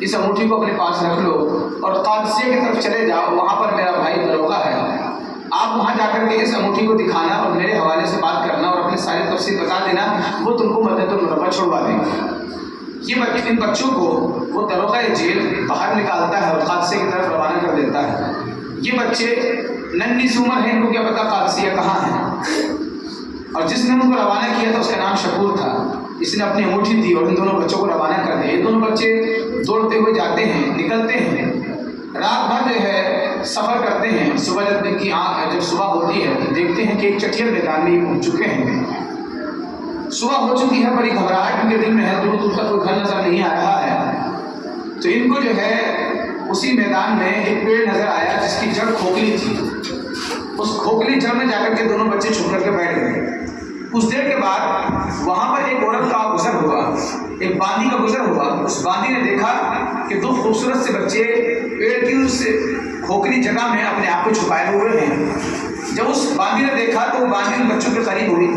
اس انگوٹھی کو اپنے پاس رکھ لو اور قادسیہ کی طرف چلے جاؤ، وہاں پر میرا بھائی دروغہ ہے، آپ وہاں جا کر کے اس انگوٹھی کو دکھانا اور میرے حوالے سے بات کرنا اور اپنے ساری تفصیل بتا دینا، وہ تم کو مدت المربع چھوڑوا دیں گے۔ یہ ان بچوں کو وہ دروغہ جیل باہر نکالتا ہے اور قادسیہ کی طرف روانہ کر دیتا ہے۔ یہ بچے ننھی سی عمر ہے، ان کو کیا پتا قادسیہ کہاں ہے، اور جس نے ان کو روانہ کیا تھا اس کا نام شکور تھا، اس نے اپنی انگوٹھی دی اور ان دونوں بچوں کو روانہ کر دیا۔ یہ دونوں بچے دوڑتے ہوئے جاتے ہیں، نکلتے ہیں، رات بھر جو ہے سفر کرتے ہیں۔ صبح جب صبح ہوتی ہے تو دیکھتے ہیں کہ ایک چٹیل میدان میں پہنچ چکے ہیں۔ صبح ہو چکی ہے، بڑی گھبراہٹ ان کے دل میں ہے، دور دور تک کوئی گھر نظر نہیں آ رہا ہے، تو ان کو جو ہے اسی میدان میں ایک پیڑ نظر آیا جس کی جڑ کھوکھلی تھی۔ اس کھوکھلی جڑ میں جا کر کے دونوں بچے چھپ کر کے بیٹھ گئے۔ کچھ دیر کے بعد وہاں پر ایک عورت کا گزر ہوا، ایک باندی کا گزر ہوا۔ اس باندی نے دیکھا کہ دو خوبصورت سے بچے پیڑ کی اس کھوکھلی جگہ میں اپنے آپ کو چھپائے ہوئے ہیں۔ جب اس باندی نے دیکھا تو وہ باندی ان بچوں کے قریب ہوئی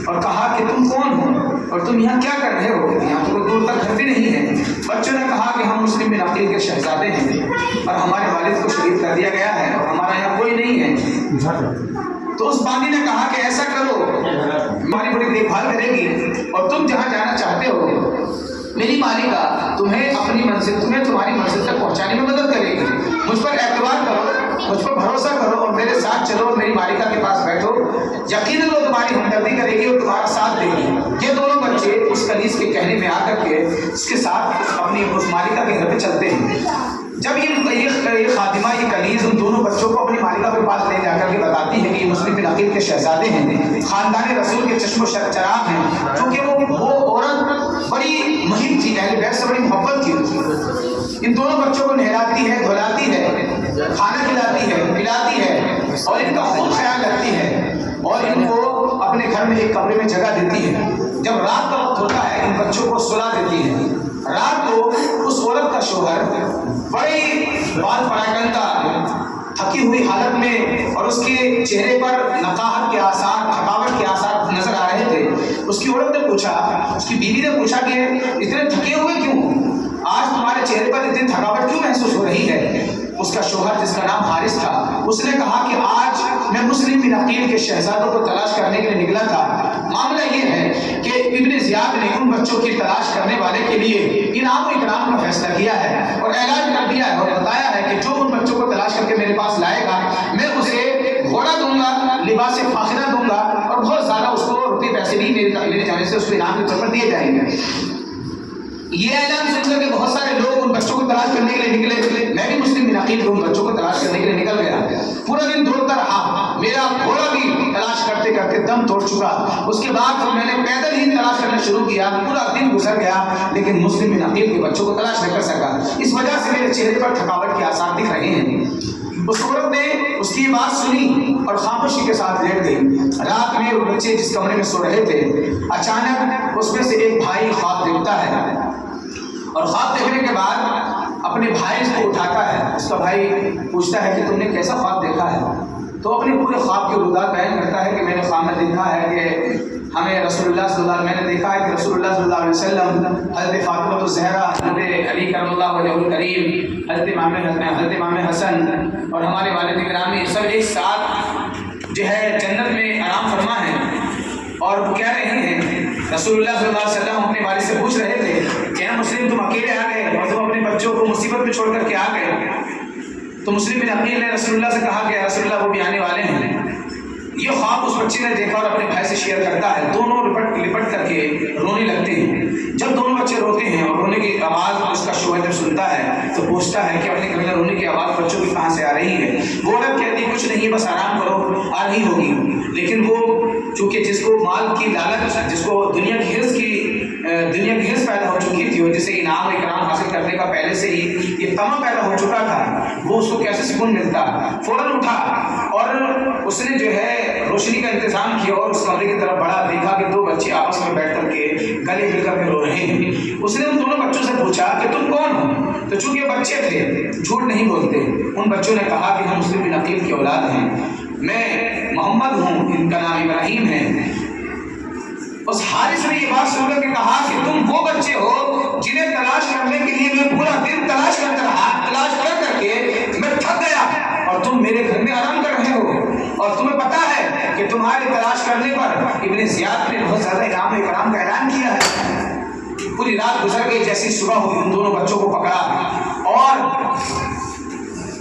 اور کہا کہ تم کون ہو اور تم یہاں کیا کر رہے ہو؟ یہاں تو کوئی دور تک گھر بھی نہیں ہے۔ بچوں نے کہا کہ ہم مسلم بن عقیل کے شہزادے ہیں اور ہمارے والد کو شہید کر دیا گیا ہے اور ہمارا یہاں کوئی نہیں ہے۔ تو اس باندی نے کہا کہ ایسا کرو، ہماری بڑی دیکھ بھال کرے گی اور تم جہاں جانا چاہتے ہو میری مالکہ تمہیں تمہاری منزل تک پہنچانے میں مدد کرے گی۔ مجھ پر اعتبار کرو، مجھ پر بھروسہ کرو اور میرے ساتھ چلو اور میری مالکہ کے پاس بیٹھو، یقیناً وہ تمہاری ہمدردی کرے گی اور تمہارا ساتھ دے گی۔ یہ دونوں بچے اس کنیز کے کہنے میں آ کر کے اس کے ساتھ اپنی اس مالکہ کے گھر پہ چلتے ہیں۔ جب یہ خادمہ، یہ کنیز ان دونوں بچوں کو اپنی مالکہ کے پاس لے جا کر کے بتاتی ہے کہ یہ مسلم بن عقیل کے شہزادے ہیں، خاندان رسول کے چشم و چراغ ہیں، کیونکہ وہ عورت بڑی محب تھی، اہل بیت سے بڑی محبت تھی۔ ان دونوں بچوں کو نہلاتی ہے، دھلاتی ہے، کھانا کھلاتی ہے، پلاتی ہے اور ان کا خوب خیال رکھتی ہے اور ان کو اپنے گھر میں ایک کمرے میں جگہ دیتی ہے۔ جب رات کا وقت ہوتا ہے ان بچوں کو سلا دیتی ہے۔ رات کو اس عورت کا شوہر بڑی بال پراگندہ تھکی ہوئی حالت میں اور اس کے چہرے پر نقاہت کے آثار، تھکاوٹ کے آثار نظر آ رہے تھے۔ اس کی عورت نے پوچھا، اس کی بیوی نے پوچھا کہ اتنے تھکے ہوئے کیوں؟ آج تمہارے چہرے پر اتنی تھکاوٹ کیوں محسوس ہو رہی ہے؟ اس کا شوہر جس کا نام حارث تھا اس نے کہا کہ آج میں مسلم بن عقیل کے شہزادوں کو تلاش کرنے کے لیے نکلا تھا۔ معاملہ یہ ہے کہ ابن زیاد نے ان بچوں کی تلاش کرنے والے کے لیے انعام و اکرام کا فیصلہ کیا ہے اور اعلان کر دیا ہے اور بتایا ہے کہ جو ان بچوں کو تلاش کر کے میرے پاس لائے گا میں اسے گھوڑا دوں گا، لباس فاخرہ دوں گا اور بہت زیادہ اس کو روپے پیسے بھی میرے جانے سے اس کو انعام کے طور پر دیے جائیں گے۔ یہ اعلان سن کر کے بہت سارے لوگ ان بچوں کو تلاش کرنے کے لیے نکلے۔ میں بھی مسلم بن عقیل کے ان بچوں کو تلاش کرنے کے لیے نکل گیا۔ پورا دن دوڑتا رہا، میرا گھوڑا بھی تلاش کرتے کرتے دم توڑ چکا۔ اس کے بعد میں نے پیدل ہی تلاش کرنا شروع کیا، پورا دن گزر گیا لیکن مسلم بن عقیل کے بچوں کو تلاش نہ کر سکا۔ اس وجہ سے میرے چہرے پر تھکاوٹ کے آثار دکھ رہے ہیں۔ اس عورت نے اس کی بات سنی اور خاموشی کے ساتھ لیٹ گئی۔ رات میں وہ بچے جس کمرے میں سو رہے تھے، اچانک اس میں سے ایک بھائی خواب دیکھتا ہے اور خواب دیکھنے کے بعد اپنے بھائی کو اٹھاتا ہے۔ اس کا بھائی پوچھتا ہے کہ تم نے کیسا خواب دیکھا ہے؟ تو اپنے پورے خواب کے رودات بیان کرتا ہے کہ میں نے خواب میں دیکھا ہے کہ ہمیں رسول اللہ صلی اللہ علیہ وسلم، میں نے دیکھا ہے کہ رسول اللہ صلی اللہ علیہ وسلم، حضرت فاطمہ الزہرا، حضرت علی کرم اللہ وجہہ الکریم، حضرت امام حسن اور ہمارے والد گرامی سب ایک ساتھ جو ہے جنت میں آرام فرما ہیں اور وہ کہہ رہے ہیں۔ رسول اللہ صلی اللہ علیہ وسلم اپنے والد سے پوچھ رہے تھے کہ مسلم تم اکیلے آ گئے اور تم اپنے بچوں کو مصیبت میں چھوڑ کر کے آ گئے؟ تو مسلم بن عقیل نے رسول اللہ سے کہا کہ رسول اللہ وہ بھی آنے والے ہیں۔ یہ خواب اس بچے نے دیکھا اور اپنے بھائی سے شیئر کرتا ہے۔ دونوں لپٹ کر کے رونے لگتے ہیں۔ جب دونوں بچے روتے ہیں اور رونے کی آواز اس کا شوہر جب سنتا ہے تو پوچھتا ہے کہ اپنے گھر میں رونے کی آواز بچوں کی کہاں سے آ رہی ہے؟ وہ عورت کہتی ہے کچھ نہیں، بس آرام کرو، آ رہی ہوگی۔ لیکن وہ چونکہ جس کو مال کی لالچ، جس کو دنیا کی حرص پیدا ہو چکی تھی اور جسے انعام و اکرام حاصل کرنے کا پہلے سے ہی یہ تمہ پیدا ہو چکا تھا، وہ اس کو کیسے سکون ملتا؟ فوراً اٹھا اور اس نے جو ہے روشنی کا انتظام کیا اور اس کمرے کی طرف بڑھا، دیکھا کہ دو بچے آپس میں بیٹھ کر کے گلے مل کر کے رو رہے ہیں۔ اس نے ان دونوں بچوں سے پوچھا کہ تم کون ہو؟ تو چونکہ بچے تھے جھوٹ نہیں بولتے، ان بچوں نے کہا کہ ہم مسلم بن عقیل کی اولاد ہیں، میں محمد ہوں، ان کا نام ابراہیم ہے۔ اس حارث نے یہ بات سن کر کے کہا کہ تم وہ بچے ہو جنہیں تلاش کرنے کے لیے میں پورا دن ابن زیاد نے بہت زیادہ انعام و اکرام کا اعلان کیا ہے. پوری رات گزر گئی، جیسی صبح ہوئی ان دونوں بچوں کو پکڑا اور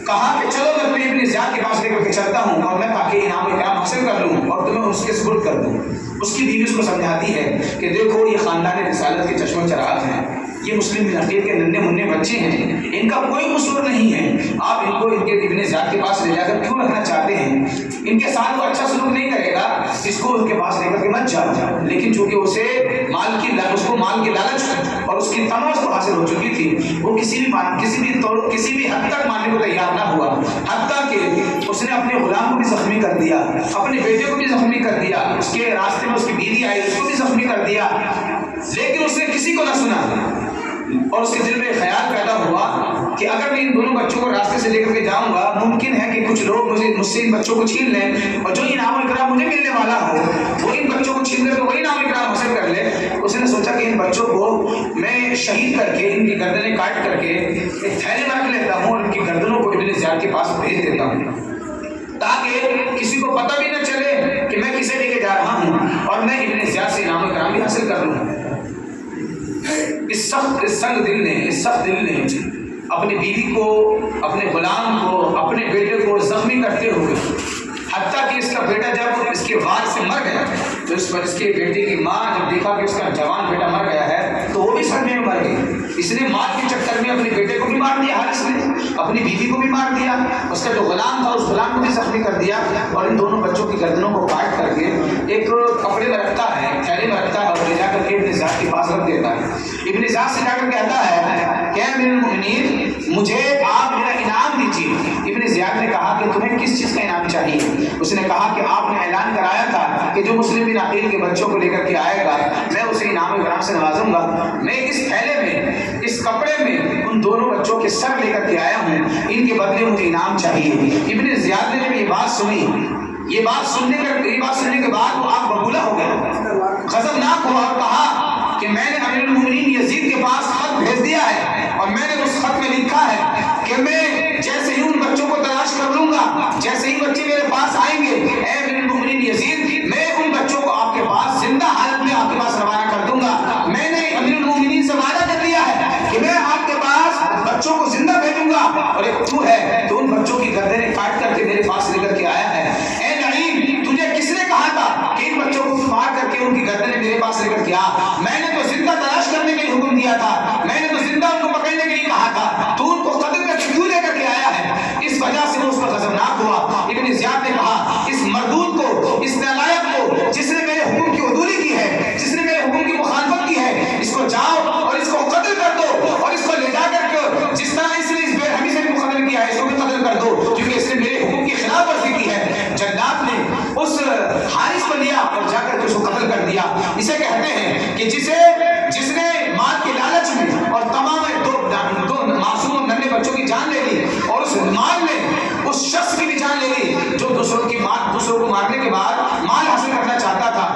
کہا کہ چلو میں تمہیں ابن زیاد کے پاس لے کر کے چلتا ہوں اور میں تاکہ انعام و اکرام حاصل کر لوں اور تمہیں اس کے سپرد کر دوں. اس کی بیوی اس کو سمجھاتی ہے کہ دیکھو یہ خاندان رسالت کے چشم و چراغ ہیں، یہ مسلم بن عقیل کے ننھے منھے بچے ہیں، ان کا کوئی قصور نہیں ہے، آپ ان کو ان کے ابن زیاد کے پاس لے جا کر کیوں رکھنا چاہتے ہیں؟ ان کے ساتھ وہ اچھا سلوک نہیں کرے گا، اس کو ان کے پاس لے کر کے مت جاؤ. لیکن چونکہ اسے مال کی لالچ اور اس کی تمنا اس کو حاصل ہو چکی تھی، وہ کسی بھی حد تک ماننے کو تیار نہ ہوا، حتیٰ کہ اس نے اپنے غلام کو بھی زخمی کر دیا، اپنے بیٹے کو بھی زخمی کر دیا، اس کے راستے میں اس کی بیوی آئی اس کو بھی زخمی کر دیا. لیکن اس نے کسی کو نہ سنا اور اس کے دل میں خیال پیدا ہوا کہ اگر میں ان دونوں بچوں کو راستے سے لے کر کے جاؤں گا، ممکن ہے کہ کچھ لوگ مجھ سے ان بچوں کو چھین لیں اور جو انعام و اکرام مجھے ملنے والا ہو وہ ان بچوں کو چھین کر کے وہی انعام و اکرام حاصل کر لے. اس نے سوچا کہ ان بچوں کو میں شہید کر کے ان کی گردنیں کاٹ کر کے ایک تھیلے میں رکھ لیتا ہوں اور ان کی گردنوں کو ابن زیاد کے پاس بھیج دیتا ہوں تاکہ کسی کو پتہ بھی نہ چلے کہ میں کسے لے کے جا رہا ہوں اور میں ابن زیاد سے انعام و اکرام بھی حاصل کر لوں. اس سخت دل نے اپنی بیوی کو، اپنے غلام کو، اپنے بیٹے کو زخمی کرتے ہوئے، حتیٰ کہ اس کا بیٹا جب اس کے وار سے مر گیا تو اس کے بیٹے کی ماں جب دیکھا کہ اس کا جوان بیٹا مر گیا ہے تو وہ بھی صدمے میں مر گئی. اس نے ماں کے چکر میں اپنے بیٹے کو بھی مار دیا، حارث نے اپنی بیوی کو بھی مار دیا، اس کا جو غلام تھا اس غلام کو بھی زخمی کر دیا اور ان دونوں بچوں کی گردنوں کو کاٹ کر کے ایک کپڑے میں رکھتا ہے، تھیلے میں رکھتا ہے اور لے جا کر کے ابن زیاد کے پاس رکھ دیتا ہے. ابن زیاد سے جا کر کہتا ہے کہ امیر المؤمنین مجھے آپ میرا انعام دیجیے. ابن زیاد نے کہا کہ تمہیں کس چیز کا انعام چاہیے؟ اس نے کہا کہ آپ نے اعلان کرایا تھا کہ جو مسلم بن عقیل کے بچوں کو لے کر کے آئے گا میں اسے انعام و اکرام سے نوازوں گا. میں اس تھیلے میں، اس کپڑے میں ان دونوں بچوں کے سر لے کر کے آیا ہوں، ان کے بدلے مجھے انعام چاہیے. ابن زیاد نے جب یہ بات سنی، یہ بات سننے کے بعد وہ آگ ببولا ہو گیا، غضبناک ہوا اور کہا کہ میں نے امیر المؤمنین یزید کے پاس خط بھیج دیا ہے اور میں نے اس خط میں لکھا ہے کہ میں جیسے ہی ان بچوں کو تلاش کر لوں گا، جیسے ہی بچے میرے پاس آئیں گے، اے امیر المؤمنین یزید میں ان بچوں کو آپ کے پاس زندہ حالت میں آپ کے پاس روانہ کر دوں گا. میں نے امیر المؤمنین سے وعدہ کر لیا ہے کہ میں آپ کے پاس بچوں کو زندہ بھیجوں گا اور ایک تو ہے تو ان بچوں کی گردنیں کاٹ کر کے میرے پاس لے کر کے آیا ہے. اے نعیم تجھے کس نے کہا تھا کہ ان بچوں کو مار کر کے ان کی گردنیں میرے پاس لے کر کے آ؟ میں نے تو زندہ تلاش کرنے کے لیے حکم دیا تھا، میں نے تو زندہ ان کو پکڑنے کے لیے کہا تھا، تو ان کو قتل کر کے کیوں لے کر کے آیا ہے؟ اس وجہ سے وہ اس پر غضبناک ہوا. ابن زیاد نے کہا اس مردود کو، اس نالائق کو جس نے میرے حکم کی عدولی کی ہے، جس نے میرے حکم کی مخالفت کی ہے، اس کو جاؤ اور اس کو قتل کر دو اور اس کو لے جا کر کے جس طرح اس نے اس بے رحمی سے بھی قتل کیا ہے اس کو بھی قتل کر دو کیونکہ اس نے میرے حکم کی خلاف ورزی کی ہے. جلاد نے اس حارث کو لیا اور جا کر کے اس کو قتل کر دیا. اسے کہتے ہیں کہ جس نے مال کے لالچ میں اور تمام دو معصوم اور ننھے بچوں کی جان لے لی اور اس مال میں اس شخص کی بھی جان لے لی جو دوسروں کو مارنے کے بعد مال حاصل کرنا چاہتا تھا.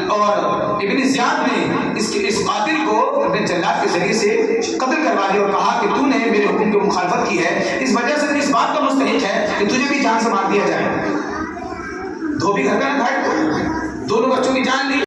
اور ابن زیاد نے اس قاتل کو اپنے جلاد کے ذریعے سے قتل کروا دیا اور کہا کہ تو نے میرے حکم کی مخالفت کی ہے، اس وجہ سے اس بات کا مستحق ہے کہ تجھے بھی جان سے مار دیا جائے. دھوبی گھر کا نہ دونوں بچوں کی جان لی.